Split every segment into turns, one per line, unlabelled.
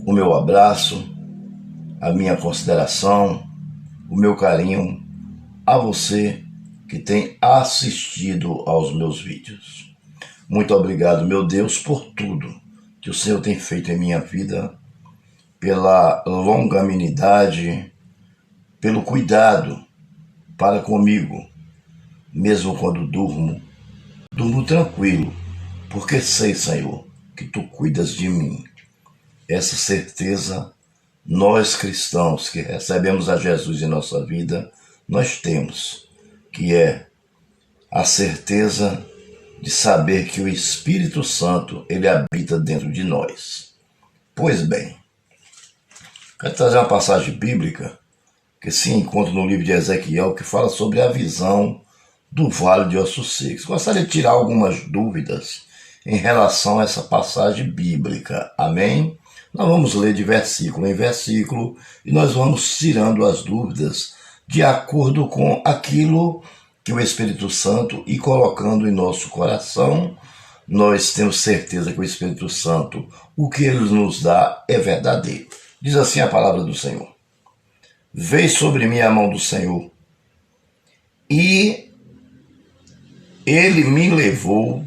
O meu abraço, a minha consideração, o meu carinho a você que tem assistido aos meus vídeos. Muito obrigado, meu Deus, por tudo que o Senhor tem feito em minha vida, pela longanimidade, pelo cuidado para comigo, mesmo quando durmo tranquilo, porque sei, Senhor, que Tu cuidas de mim. Essa certeza, nós cristãos que recebemos a Jesus em nossa vida, nós temos, que é a certeza de saber que o Espírito Santo, ele habita dentro de nós. Pois bem, quero trazer uma passagem bíblica que se encontra no livro de Ezequiel, que fala sobre a visão do Vale de Ossos Secos. Gostaria de tirar algumas dúvidas em relação a essa passagem bíblica. Amém? Nós vamos ler de versículo em versículo e nós vamos tirando as dúvidas de acordo com aquilo que o Espírito Santo ir colocando em nosso coração. Nós temos certeza que o Espírito Santo, o que ele nos dá é verdadeiro. Diz assim a palavra do Senhor: veio sobre mim a mão do Senhor, e ele me levou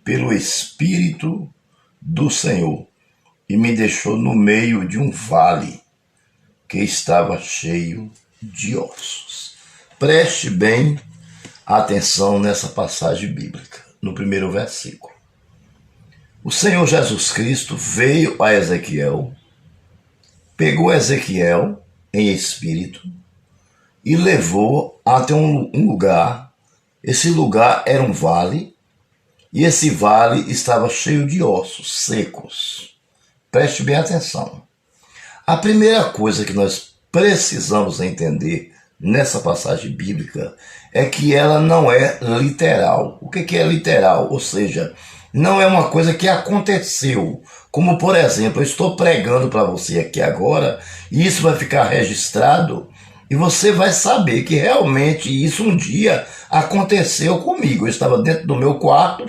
pelo Espírito do Senhor e me deixou no meio de um vale que estava cheio de ossos. Preste bem atenção nessa passagem bíblica, no primeiro versículo. O Senhor Jesus Cristo veio a Ezequiel, pegou Ezequiel em espírito e levou até um lugar. Esse lugar era um vale, e esse vale estava cheio de ossos secos. Preste bem atenção. A primeira coisa que nós precisamos entender nessa passagem bíblica é que ela não é literal. O que é literal? Ou seja, não é uma coisa que aconteceu. Como, por exemplo, eu estou pregando para você aqui agora, e isso vai ficar registrado, e você vai saber que realmente isso um dia aconteceu comigo. Eu estava dentro do meu quarto,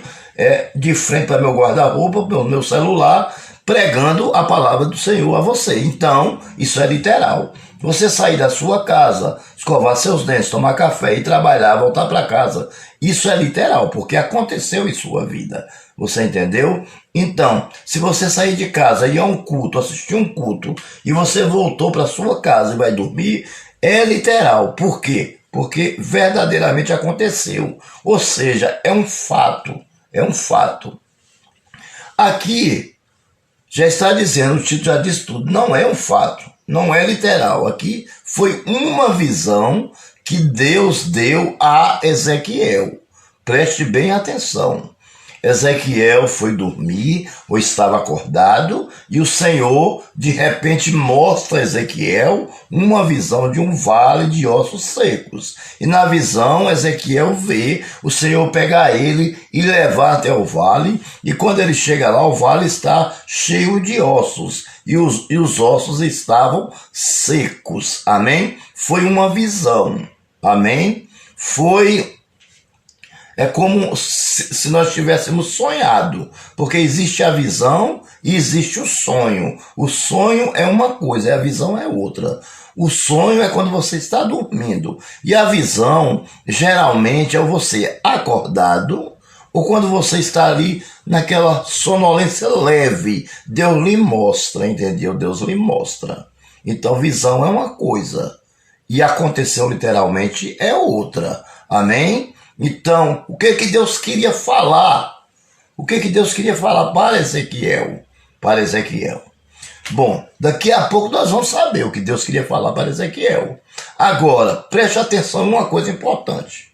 de frente para meu guarda-roupa, pelo meu celular, pregando a palavra do Senhor a você. Então, isso é literal. Você sair da sua casa, escovar seus dentes, tomar café e trabalhar, voltar para casa, isso é literal, porque aconteceu em sua vida. Você entendeu? Então, se você sair de casa e ir a um culto, assistir um culto, e você voltou para sua casa e vai dormir, é literal. Por quê? Porque verdadeiramente aconteceu. Ou seja, é um fato. É um fato. Aqui já está dizendo, o título já diz tudo. Não é um fato. Não é literal. Aqui foi uma visão que Deus deu a Ezequiel. Preste bem atenção. Ezequiel foi dormir ou estava acordado e o Senhor de repente mostra a Ezequiel uma visão de um vale de ossos secos. E na visão Ezequiel vê o Senhor pegar ele e levar até o vale, e quando ele chega lá o vale está cheio de ossos e os ossos estavam secos. Amém? Foi uma visão. Amém? É como se nós tivéssemos sonhado, porque existe a visão e existe o sonho. O sonho é uma coisa e a visão é outra. O sonho é quando você está dormindo, e a visão geralmente é você acordado ou quando você está ali naquela sonolência leve. Deus lhe mostra, entendeu? Deus lhe mostra. Então visão é uma coisa e aconteceu literalmente é outra. Amém? Então, o que Deus queria falar? O que Deus queria falar para Ezequiel? Para Ezequiel. Bom, daqui a pouco nós vamos saber o que Deus queria falar para Ezequiel. Agora, preste atenção em uma coisa importante.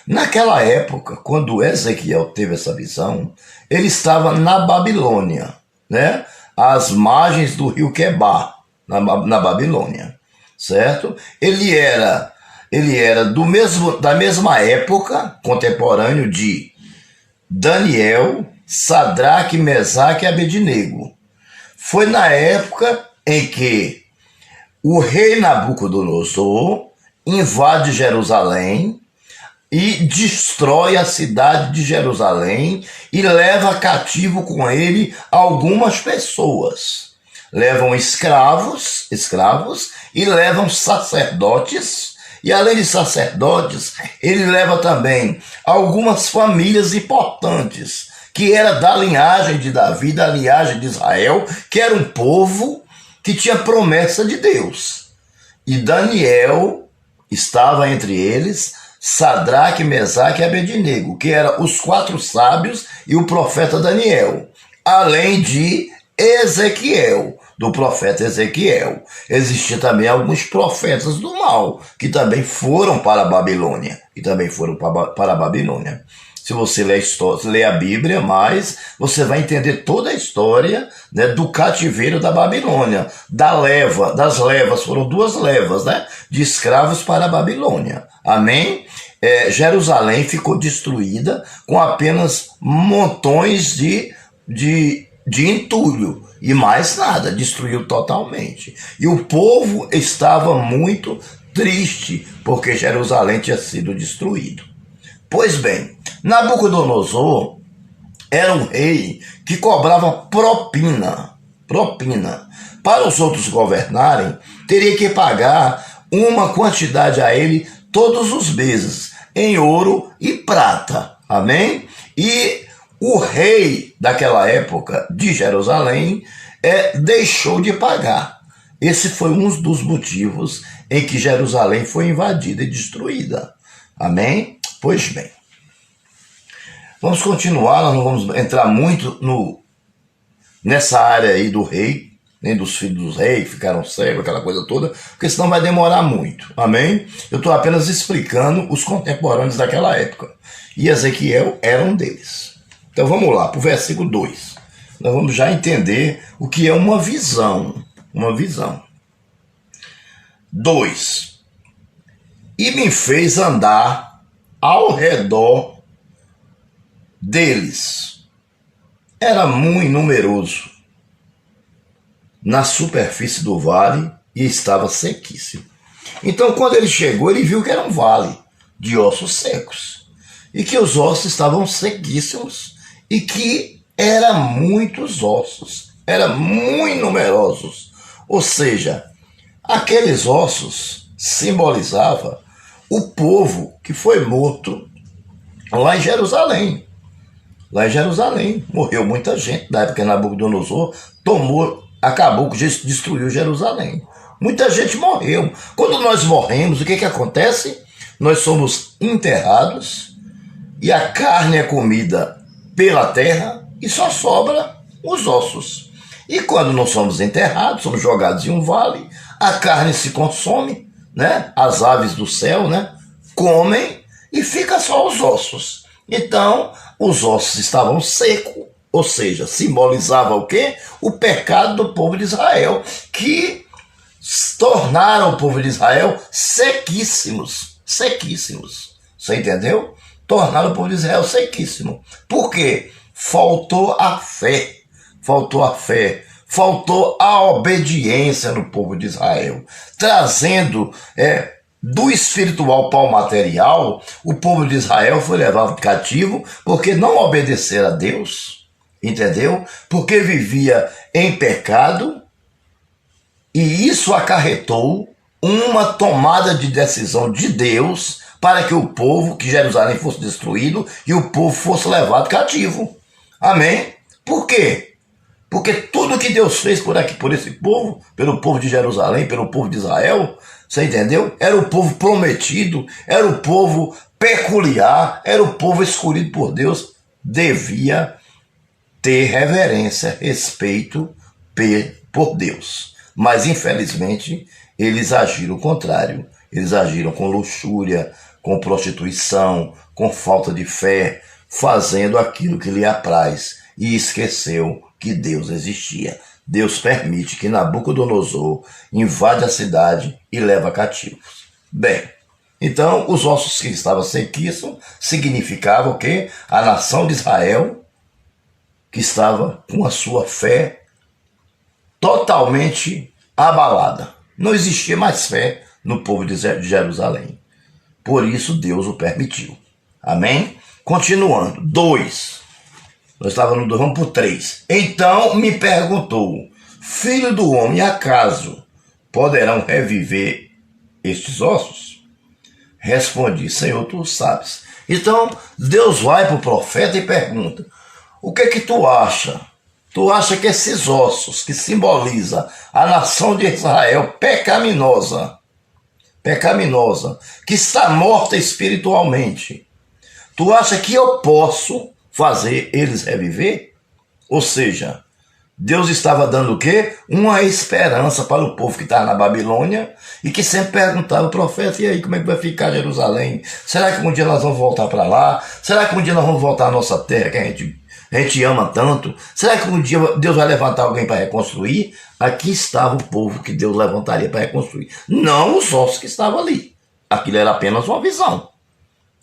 Naquela época, quando Ezequiel teve essa visão, ele estava na Babilônia, né? Às margens do rio Quebar, na Babilônia, certo? Ele era da mesma época, contemporâneo de Daniel, Sadraque, Mesaque e Abednego. Foi na época em que o rei Nabucodonosor invade Jerusalém, e destrói a cidade de Jerusalém e leva cativo com ele algumas pessoas. Levam escravos e levam sacerdotes, e além de sacerdotes, ele leva também algumas famílias importantes, que era da linhagem de Davi, da linhagem de Israel, que era um povo que tinha promessa de Deus. E Daniel estava entre eles, Sadraque, Mesaque e Abednego, que eram os 4 sábios e o profeta Daniel, além de Ezequiel, do profeta Ezequiel. Existiam também alguns profetas do mal, que também foram para a Babilônia, para a Babilônia. Se você lê a Bíblia, mas você vai entender toda a história, né, do cativeiro da Babilônia, das levas, foram 2 levas, né, de escravos para a Babilônia. Amém? Jerusalém ficou destruída com apenas montões de entulho e mais nada, destruiu totalmente. E o povo estava muito triste porque Jerusalém tinha sido destruído. Pois bem, Nabucodonosor era um rei que cobrava propina. Para os outros governarem, teria que pagar uma quantidade a ele todos os meses, em ouro e prata. Amém? E o rei daquela época de Jerusalém deixou de pagar. Esse foi um dos motivos em que Jerusalém foi invadida e destruída. Amém? Pois bem, vamos continuar, nós não vamos entrar muito nessa área aí do rei, nem dos filhos dos reis que ficaram cegos, aquela coisa toda, porque senão vai demorar muito, amém? Eu estou apenas explicando os contemporâneos daquela época, e Ezequiel era um deles. Então vamos lá, para o versículo 2, nós vamos já entender o que é uma visão. 2. E me fez andar ao redor deles. Era muito numeroso na superfície do vale e estava sequíssimo. Então, quando ele chegou, ele viu que era um vale de ossos secos e que os ossos estavam sequíssimos e que eram muitos ossos, eram muito numerosos. Ou seja, aqueles ossos simbolizavam o povo que foi morto lá em Jerusalém. Lá em Jerusalém morreu muita gente, na época que Nabucodonosor acabou, destruiu Jerusalém. Muita gente morreu. Quando nós morremos, o que acontece? Nós somos enterrados e a carne é comida pela terra e só sobra os ossos. E quando não somos enterrados, somos jogados em um vale, a carne se consome, né? As aves do céu, né, comem e fica só os ossos. Então, os ossos estavam secos, ou seja, simbolizava o quê? O pecado do povo de Israel, que tornaram o povo de Israel sequíssimos. Você entendeu? Tornaram o povo de Israel sequíssimo. Por quê? Faltou a fé. Faltou a obediência no povo de Israel, trazendo do espiritual para o material. O povo de Israel foi levado cativo porque não obedeceram a Deus, entendeu? Porque vivia em pecado, e isso acarretou uma tomada de decisão de Deus para que Jerusalém fosse destruído e o povo fosse levado cativo. Amém? Por quê? Porque tudo que Deus fez por esse povo, pelo povo de Jerusalém, pelo povo de Israel, você entendeu? Era o povo prometido, era o povo peculiar, era o povo escolhido por Deus, devia ter reverência, respeito por Deus. Mas, infelizmente, eles agiram o contrário. Eles agiram com luxúria, com prostituição, com falta de fé, fazendo aquilo que lhe apraz, e esqueceu que Deus existia. Deus permite que Nabucodonosor invade a cidade e leva cativos. Bem, então os ossos que estavam sequíssimos significavam o quê? A nação de Israel, que estava com a sua fé totalmente abalada. Não existia mais fé no povo de Jerusalém. Por isso Deus o permitiu. Amém? Continuando. 2. Nós estávamos no 2, vamos para o 3. Então me perguntou: filho do homem, acaso poderão reviver estes ossos? Respondi: Senhor, tu sabes. Então Deus vai para o profeta e pergunta: o que é que tu acha? Tu acha que esses ossos que simboliza a nação de Israel pecaminosa, que está morta espiritualmente, tu acha que eu posso fazer eles reviver? Ou seja, Deus estava dando o quê? Uma esperança para o povo que estava na Babilônia e que sempre perguntava ao profeta: e aí, como é que vai ficar Jerusalém? Será que um dia nós vamos voltar para lá? Será que um dia nós vamos voltar à nossa terra que a gente ama tanto? Será que um dia Deus vai levantar alguém para reconstruir? Aqui estava o povo que Deus levantaria para reconstruir, não os ossos que estavam ali. Aquilo era apenas uma visão.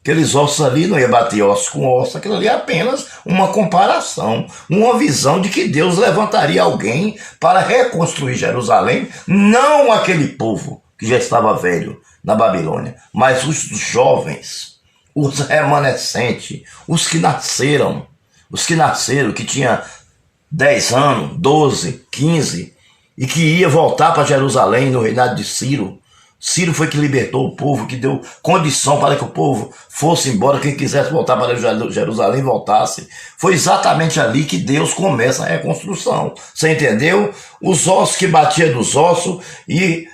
Aqueles ossos ali não ia bater osso com osso, aquilo ali é apenas uma comparação, uma visão de que Deus levantaria alguém para reconstruir Jerusalém, não aquele povo que já estava velho na Babilônia, mas os jovens, os remanescentes, os que nasceram, que tinha 10 anos, 12, 15, e que ia voltar para Jerusalém no reinado de Ciro. Ciro foi que libertou o povo, que deu condição para que o povo fosse embora, quem quisesse voltar para Jerusalém voltasse. Foi exatamente ali que Deus começa a reconstrução. Você entendeu? Os ossos que batiam dos ossos e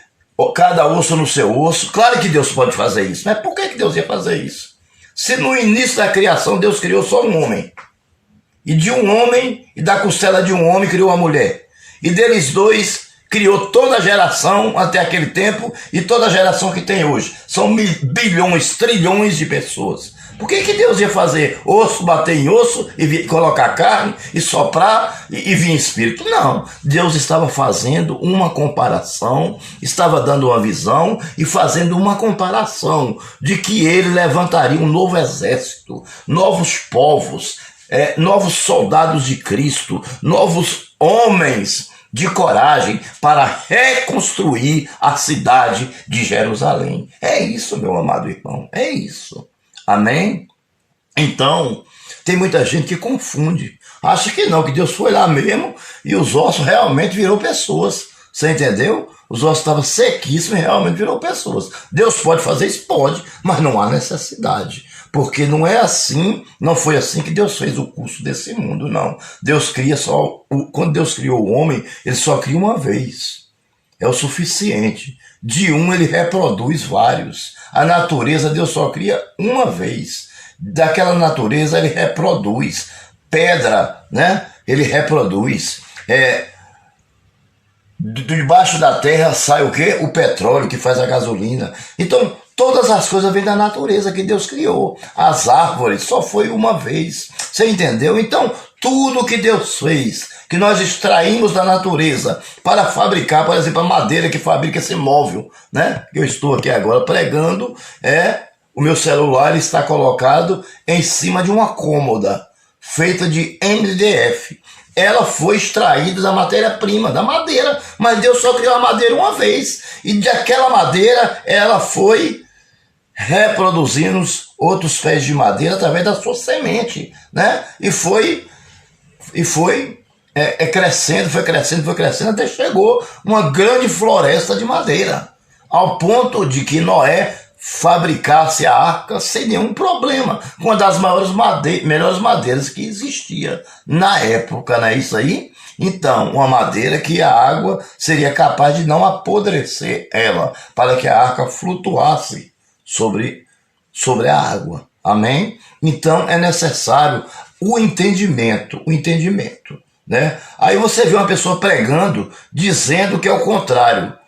cada osso no seu osso. Claro que Deus pode fazer isso, mas por que Deus ia fazer isso? Se no início da criação Deus criou só um homem, e de um homem, e da costela de um homem criou uma mulher, e deles dois criou toda a geração até aquele tempo e toda a geração que tem hoje. São bilhões, trilhões de pessoas. Por que Deus ia fazer osso bater em osso e colocar carne e soprar e vir espírito? Não. Deus estava fazendo uma comparação, estava dando uma visão e fazendo uma comparação de que ele levantaria um novo exército, novos povos, novos soldados de Cristo, novos homens de coragem para reconstruir a cidade de Jerusalém. É isso, meu amado irmão, é isso. Amém? Então, tem muita gente que confunde, acha que não, que Deus foi lá mesmo e os ossos realmente virou pessoas. Você entendeu? Os ossos estavam sequíssimos e realmente virou pessoas. Deus pode fazer isso? Pode, mas não há necessidade. Porque não é assim, não foi assim que Deus fez o curso desse mundo, não. Deus cria só, quando Deus criou o homem, ele só cria uma vez. É o suficiente. De um ele reproduz vários. A natureza Deus só cria uma vez. Daquela natureza ele reproduz. Pedra, né? Ele reproduz. Debaixo da terra sai o quê? O petróleo que faz a gasolina. Então, todas as coisas vêm da natureza que Deus criou. As árvores só foi uma vez. Você entendeu? Então, tudo que Deus fez, que nós extraímos da natureza para fabricar, por exemplo, a madeira que fabrica esse móvel, né? Eu estou aqui agora pregando, o meu celular está colocado em cima de uma cômoda feita de MDF. Ela foi extraída da matéria-prima, da madeira, mas Deus só criou a madeira uma vez, e daquela madeira ela foi reproduzindo outros pés de madeira através da sua semente, né? E foi crescendo, até chegou uma grande floresta de madeira, ao ponto de que Noé fabricasse a arca sem nenhum problema, uma das melhores madeiras que existia na época, não é isso aí? Então, uma madeira que a água seria capaz de não apodrecer ela, para que a arca flutuasse sobre a água, amém? Então é necessário o entendimento, né? Aí você vê uma pessoa pregando, dizendo que é o contrário.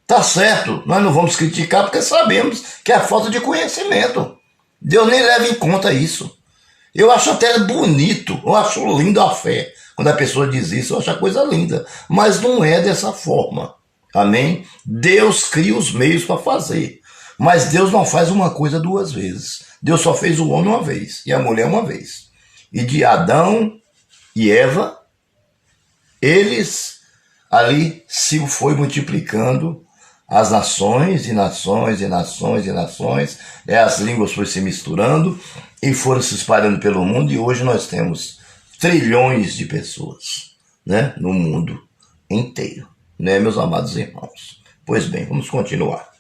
Tá certo, nós não vamos criticar porque sabemos que é falta de conhecimento. Deus nem leva em conta isso. Eu acho até bonito, eu acho lindo a fé. Quando a pessoa diz isso, eu acho a coisa linda. Mas não é dessa forma. Amém? Deus cria os meios para fazer. Mas Deus não faz uma coisa duas vezes. Deus só fez o homem uma vez e a mulher uma vez. E de Adão e Eva, eles ali se foi multiplicando as nações e nações e nações e nações, as línguas foram se misturando e foram se espalhando pelo mundo, e hoje nós temos trilhões de pessoas, né, no mundo inteiro, né, meus amados irmãos? Pois bem, vamos continuar.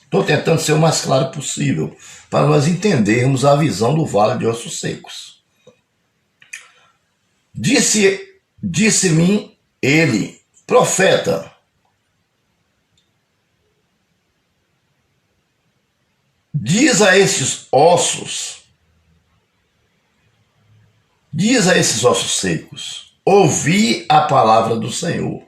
Estou tentando ser o mais claro possível para nós entendermos a visão do vale de ossos secos. Disse-me ele, profeta, diz a esses ossos secos, ouvi a palavra do Senhor.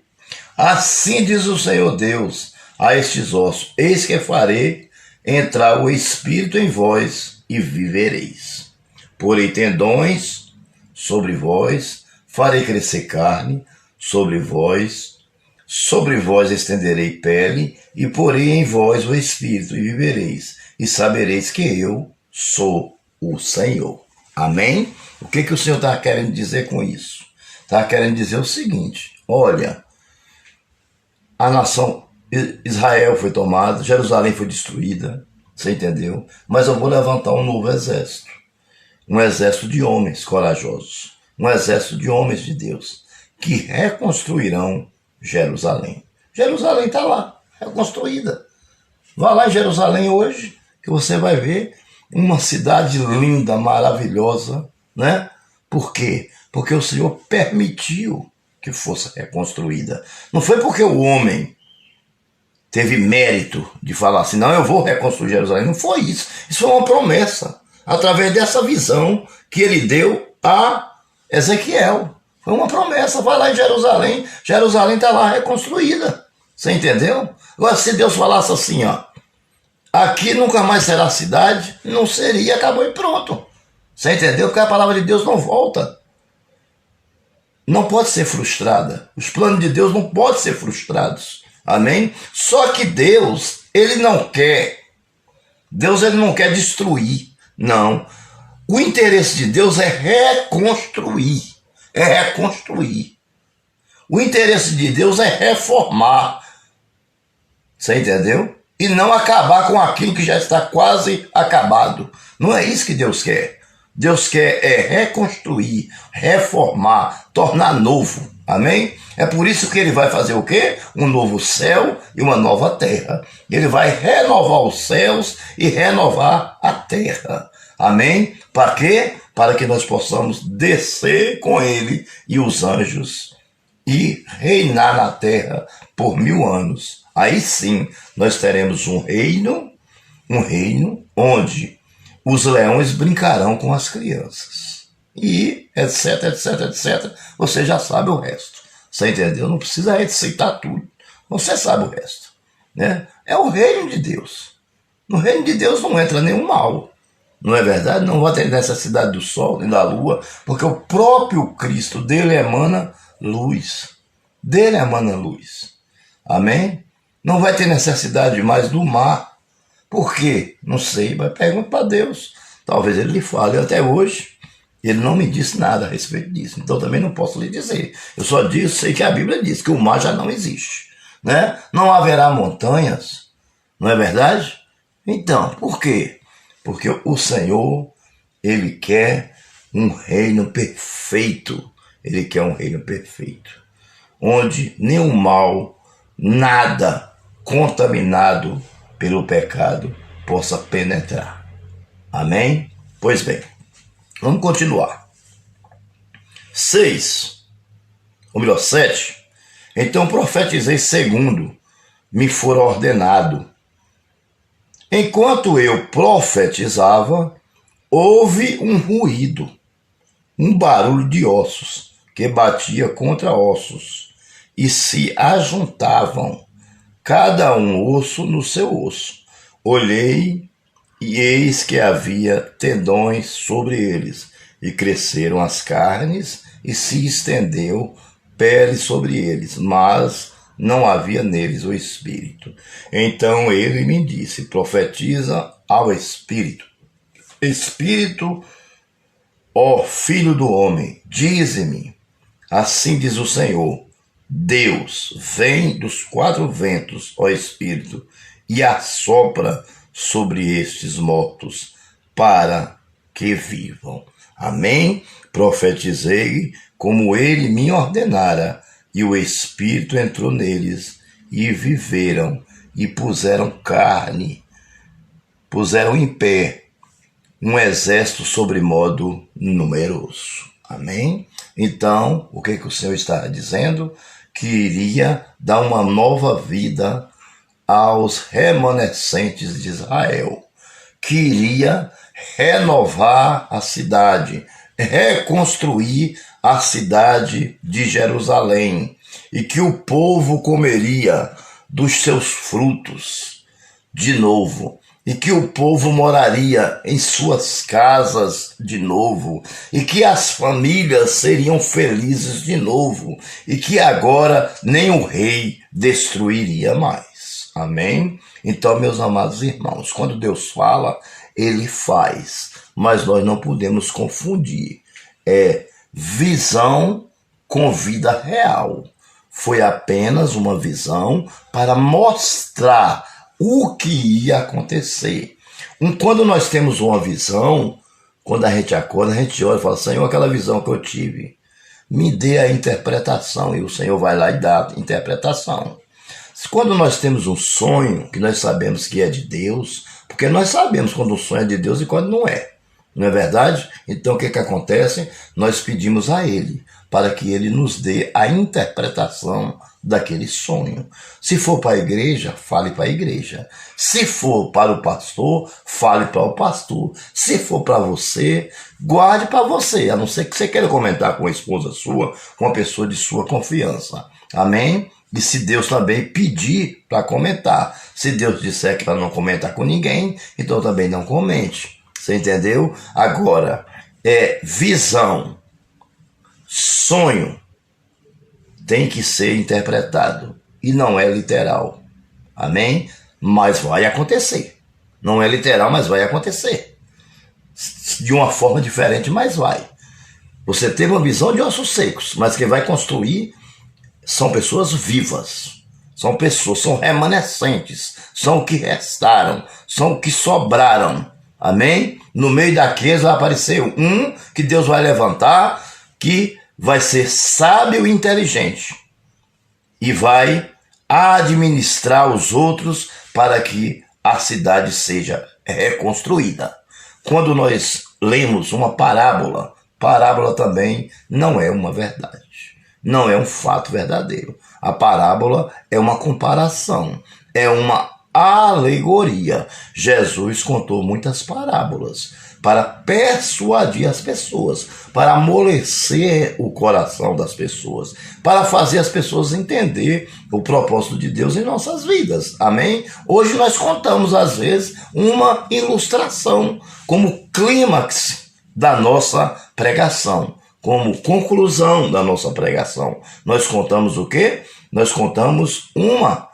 Assim diz o Senhor Deus a estes ossos, eis que farei entrar o Espírito em vós e vivereis. Porei tendões sobre vós, farei crescer carne sobre vós estenderei pele, e porei em vós o Espírito e vivereis, e sabereis que eu sou o Senhor. Amém? O que o Senhor está querendo dizer com isso? Está querendo dizer o seguinte: olha, a nação Israel foi tomada, Jerusalém foi destruída, você entendeu? Mas eu vou levantar um novo exército, um exército de homens corajosos, um exército de homens de Deus, que reconstruirão Jerusalém. Jerusalém está lá, reconstruída. Vá lá em Jerusalém hoje, que você vai ver uma cidade linda, maravilhosa, né? Por quê? Porque o Senhor permitiu que fosse reconstruída. Não foi porque o homem teve mérito de falar assim, não, eu vou reconstruir Jerusalém. Não foi isso. Isso foi uma promessa, através dessa visão que ele deu a Ezequiel. Foi uma promessa, vai lá em Jerusalém, Jerusalém está lá reconstruída. Você entendeu? Agora, se Deus falasse assim, ó, aqui nunca mais será cidade, não seria, acabou e pronto. Você entendeu? Porque a palavra de Deus não volta. Não pode ser frustrada. Os planos de Deus não podem ser frustrados. Amém? Só que Deus, ele não quer destruir. Não. O interesse de Deus é reconstruir. O interesse de Deus é reformar. Você entendeu? E não acabar com aquilo que já está quase acabado. Não é isso que Deus quer. Deus quer reconstruir, reformar, tornar novo. Amém? É por isso que ele vai fazer o quê? Um novo céu e uma nova terra. Ele vai renovar os céus e renovar a terra. Amém? Para quê? Para que nós possamos descer com ele e os anjos e reinar na terra por 1000 anos. Aí sim, nós teremos um reino onde os leões brincarão com as crianças. E etc, etc, etc. Você já sabe o resto. Você entendeu? Não precisa recitar tudo. Você sabe o resto. Né? É o reino de Deus. No reino de Deus não entra nenhum mal. Não é verdade? Não vai ter necessidade do sol nem da lua, porque o próprio Cristo, dele emana luz. Dele emana luz. Amém? Não vai ter necessidade mais do mar. Por quê? Não sei, mas pergunta para Deus. Talvez ele lhe fale. Até hoje, ele não me disse nada a respeito disso. Então também não posso lhe dizer. Eu só sei que a Bíblia diz que o mar já não existe. Né? Não haverá montanhas. Não é verdade? Então, por quê? Porque o Senhor, ele quer um reino perfeito. Ele quer um reino perfeito. Onde nenhum mal, nada contaminado pelo pecado possa penetrar. Amém? Pois bem, vamos continuar. 6, ou melhor, 7. Então profetizei segundo me for ordenado. Enquanto eu profetizava, houve um ruído, um barulho de ossos que batia contra ossos e se ajuntavam, cada um osso no seu osso. Olhei e eis que havia tendões sobre eles, e cresceram as carnes e se estendeu pele sobre eles, mas não havia neles o Espírito. Então ele me disse, profetiza ao Espírito. Espírito, ó Filho do homem, dize-me, assim diz o Senhor, Deus vem dos quatro ventos, ó Espírito, e assopra sobre estes mortos, para que vivam. Amém? Profetizei como ele me ordenara, e o Espírito entrou neles, e viveram, e puseram em pé um exército sobremodo numeroso. Amém? Então, o que o Senhor está dizendo? Que iria dar uma nova vida aos remanescentes de Israel, que iria renovar a cidade, reconstruir a cidade de Jerusalém, e que o povo comeria dos seus frutos de novo, e que o povo moraria em suas casas de novo, e que as famílias seriam felizes de novo, e que agora nem o rei destruiria mais. Amém? Então, meus amados irmãos, quando Deus fala, ele faz, mas nós não podemos confundir visão com vida real. Foi apenas uma visão para mostrar o que ia acontecer. Quando nós temos uma visão, quando a gente acorda, a gente olha e fala: Senhor, aquela visão que eu tive, me dê a interpretação. E o Senhor vai lá e dá a interpretação. Quando nós temos um sonho, que nós sabemos que é de Deus, porque nós sabemos quando o sonho é de Deus e quando não é. Não é verdade? Então o que acontece? Nós pedimos a Ele para que Ele nos dê a interpretação daquele sonho. Se for para a igreja, fale para a igreja. Se for para o pastor, fale para o pastor. Se for para você, guarde para você, a não ser que você queira comentar com a esposa sua, com uma pessoa de sua confiança. Amém? E se Deus também pedir para comentar. Se Deus disser que para não comentar com ninguém, então também não comente. Você entendeu? Agora, visão, sonho, tem que ser interpretado. E não é literal. Amém? Mas vai acontecer. Não é literal, mas vai acontecer. De uma forma diferente, mas vai. Você teve uma visão de ossos secos, mas quem vai construir são pessoas vivas. São pessoas, são remanescentes. São o que restaram. São o que sobraram. Amém? No meio daqueles vai aparecer um que Deus vai levantar, que vai ser sábio e inteligente. E vai administrar os outros para que a cidade seja reconstruída. Quando nós lemos uma parábola, parábola também não é uma verdade. Não é um fato verdadeiro. A parábola é uma comparação, é uma alegoria. Jesus contou muitas parábolas para persuadir as pessoas, para amolecer o coração das pessoas, para fazer as pessoas entender o propósito de Deus em nossas vidas. Amém? Hoje nós contamos, às vezes, uma ilustração como clímax da nossa pregação, como conclusão da nossa pregação. Nós contamos o quê? Nós contamos uma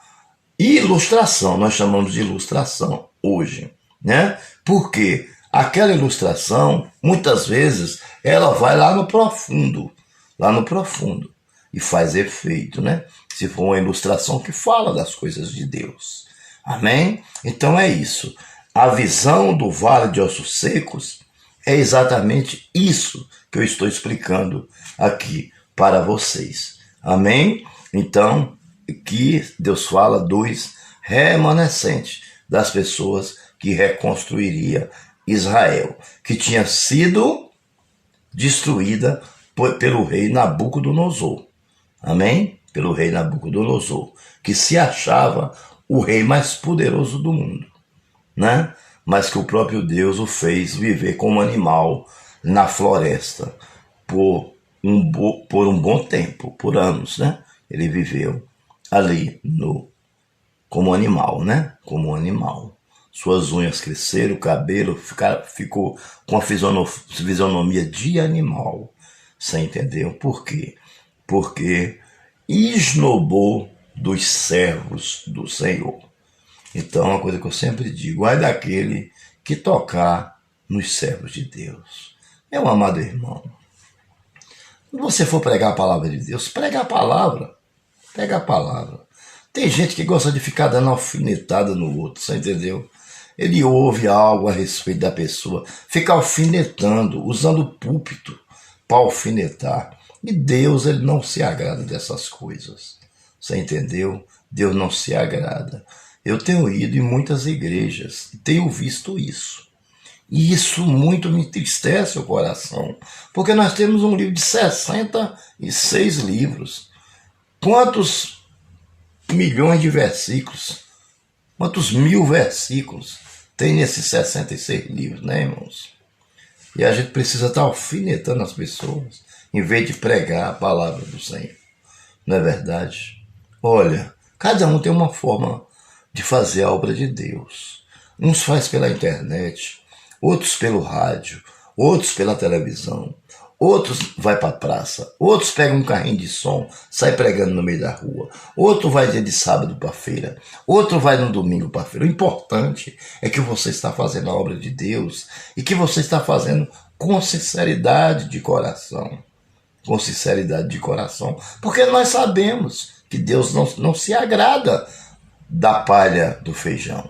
ilustração, nós chamamos de ilustração hoje, né? Porque aquela ilustração, muitas vezes, ela vai lá no profundo, e faz efeito, né? Se for uma ilustração que fala das coisas de Deus. Amém? Então é isso. A visão do vale de ossos secos é exatamente isso que eu estou explicando aqui para vocês. Amém? Então, que Deus fala dos remanescentes, das pessoas que reconstruiria Israel, que tinha sido destruída pelo rei Nabucodonosor. Amém? Pelo rei Nabucodonosor, que se achava o rei mais poderoso do mundo, né? Mas que o próprio Deus o fez viver como animal na floresta por um bom tempo, por anos, né? Ele viveu ali como animal, né? Como animal. Suas unhas cresceram, o cabelo ficou com a fisionomia de animal. Você entendeu? Por quê? Porque esnobou dos servos do Senhor. Então, uma coisa que eu sempre digo, ai daquele que tocar nos servos de Deus. Meu amado irmão, quando você for pregar a palavra de Deus, prega a palavra. Pega a palavra. Tem gente que gosta de ficar dando alfinetada no outro, você entendeu? Ele ouve algo a respeito da pessoa, fica alfinetando, usando o púlpito para alfinetar. E Deus, ele não se agrada dessas coisas. Você entendeu? Deus não se agrada. Eu tenho ido em muitas igrejas e tenho visto isso. E isso muito me entristece o coração, porque nós temos um livro de 66 livros. Quantos milhões de versículos, quantos mil versículos tem nesses 66 livros, né, irmãos? E a gente precisa estar alfinetando as pessoas, em vez de pregar a palavra do Senhor. Não é verdade? Olha, cada um tem uma forma de fazer a obra de Deus. Uns faz pela internet, outros pelo rádio, outros pela televisão, outros vai para a praça, outros pegam um carrinho de som, sai pregando no meio da rua, outro vai dia de sábado para a feira, outro vai no domingo para a feira. O importante é que você está fazendo a obra de Deus e que você está fazendo com sinceridade de coração. Com sinceridade de coração, porque nós sabemos que Deus não se agrada da palha do feijão,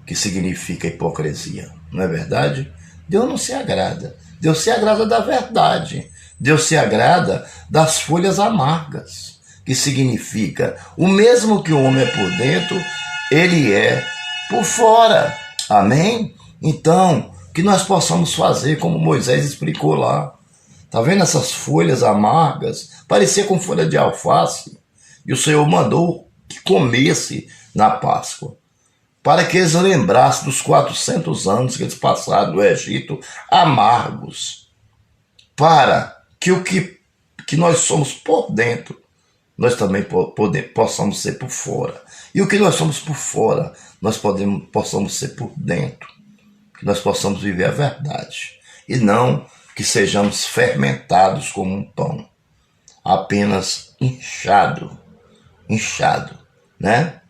que significa hipocrisia, não é verdade? Deus não se agrada. Deus se agrada da verdade. Deus se agrada das folhas amargas, que significa o mesmo que o homem é por dentro, ele é por fora. Amém? Então, que nós possamos fazer como Moisés explicou lá. Tá vendo essas folhas amargas? Parecia com folha de alface. E o Senhor mandou que comesse na Páscoa, para que eles lembrassem dos 400 anos que eles passaram no Egito amargos, para que o que nós somos por dentro, nós também possamos ser por fora. E o que nós somos por fora, nós possamos ser por dentro, que nós possamos viver a verdade, e não que sejamos fermentados como um pão, apenas inchado, né?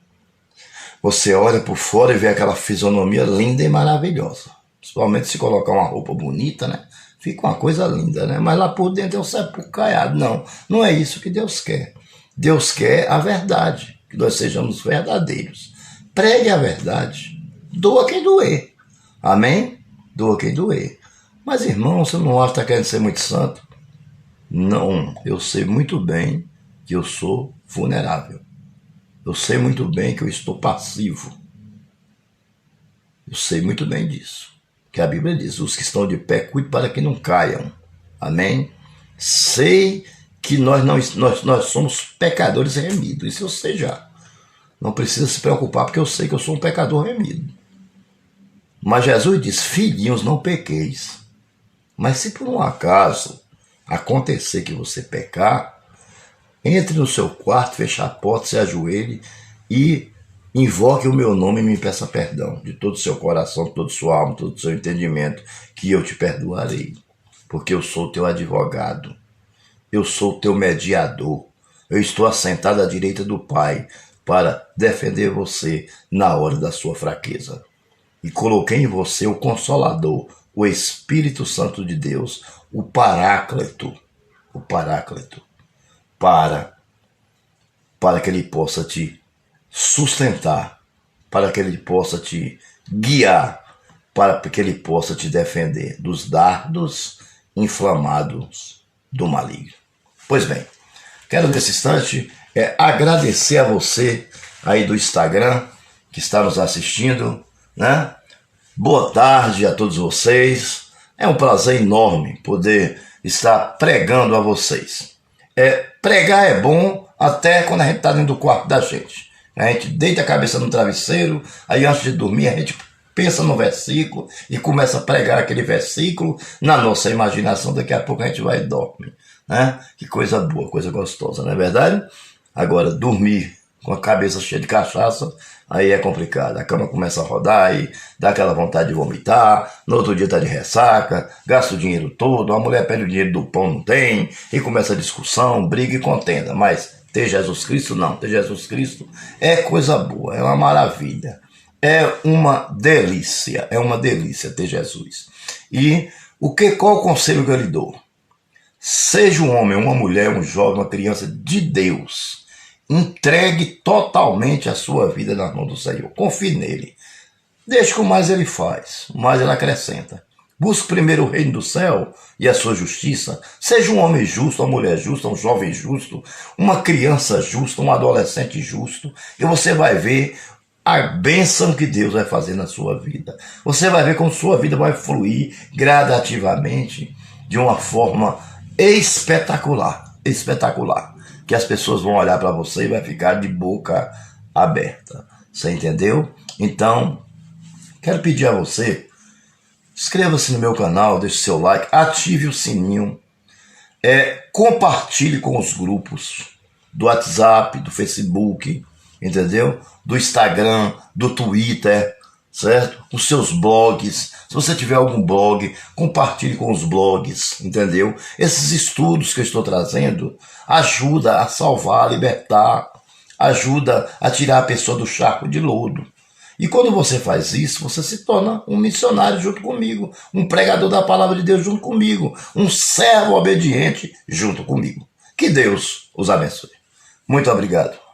Você olha por fora e vê aquela fisionomia linda e maravilhosa. Principalmente se colocar uma roupa bonita, né? Fica uma coisa linda, né? Mas lá por dentro é um sepulcro caiado. Não, não é isso que Deus quer. Deus quer a verdade, que nós sejamos verdadeiros. Pregue a verdade. Doa quem doer. Amém? Doa quem doer. Mas, irmão, você não acha que está querendo ser muito santo? Não, eu sei muito bem que eu sou vulnerável. Eu sei muito bem que eu estou passivo. Eu sei muito bem disso. Que a Bíblia diz, os que estão de pé, cuide para que não caiam. Amém? Sei que nós somos pecadores remidos. Isso eu sei já. Não precisa se preocupar, porque eu sei que eu sou um pecador remido. Mas Jesus diz, filhinhos, não pequeis. Mas se por um acaso acontecer que você pecar, entre no seu quarto, feche a porta, se ajoelhe e invoque o meu nome e me peça perdão de todo o seu coração, de toda a sua alma, de todo o seu entendimento, que eu te perdoarei. Porque eu sou teu advogado, eu sou teu mediador, eu estou assentado à direita do Pai para defender você na hora da sua fraqueza. E coloquei em você o Consolador, o Espírito Santo de Deus, o Paráclito, para que ele possa te sustentar, para que ele possa te guiar, para que ele possa te defender dos dardos inflamados do maligno. Pois bem, quero nesse instante agradecer a você aí do Instagram que está nos assistindo, né? Boa tarde a todos vocês. É um prazer enorme poder estar pregando a vocês. Pregar é bom até quando a gente está dentro do quarto da gente. A gente deita a cabeça no travesseiro, aí antes de dormir a gente pensa no versículo e começa a pregar aquele versículo na nossa imaginação. Daqui a pouco a gente vai e dorme, né? Que coisa boa, coisa gostosa, não é verdade? Agora, dormir com a cabeça cheia de cachaça, aí é complicado. A cama começa a rodar, aí dá aquela vontade de vomitar, no outro dia tá de ressaca, gasta o dinheiro todo, a mulher pede o dinheiro do pão, não tem, e começa a discussão, briga e contenda. Mas ter Jesus Cristo, não. Ter Jesus Cristo é coisa boa, é uma maravilha, é uma delícia ter Jesus. E qual o conselho que eu lhe dou? Seja um homem, uma mulher, um jovem, uma criança de Deus, Entregue totalmente a sua vida na mão do Senhor. Confie nele. Deixe que o mais ele faz, o mais ele acrescenta. Busque primeiro o reino do céu e a sua justiça. Seja um homem justo, uma mulher justa, um jovem justo, uma criança justa, um adolescente justo. E você vai ver a bênção que Deus vai fazer na sua vida. Você vai ver como sua vida vai fluir gradativamente de uma forma espetacular. Espetacular. Que as pessoas vão olhar para você e vai ficar de boca aberta. Você entendeu? Então, quero pedir a você, inscreva-se no meu canal, deixe seu like, ative o sininho, compartilhe com os grupos do WhatsApp, do Facebook, entendeu? Do Instagram, do Twitter, certo? Os seus blogs. Se você tiver algum blog, compartilhe com os blogs, entendeu? Esses estudos que eu estou trazendo ajuda a salvar, a libertar, ajuda a tirar a pessoa do charco de lodo. E quando você faz isso, você se torna um missionário junto comigo, um pregador da palavra de Deus junto comigo, um servo obediente junto comigo. Que Deus os abençoe. Muito obrigado.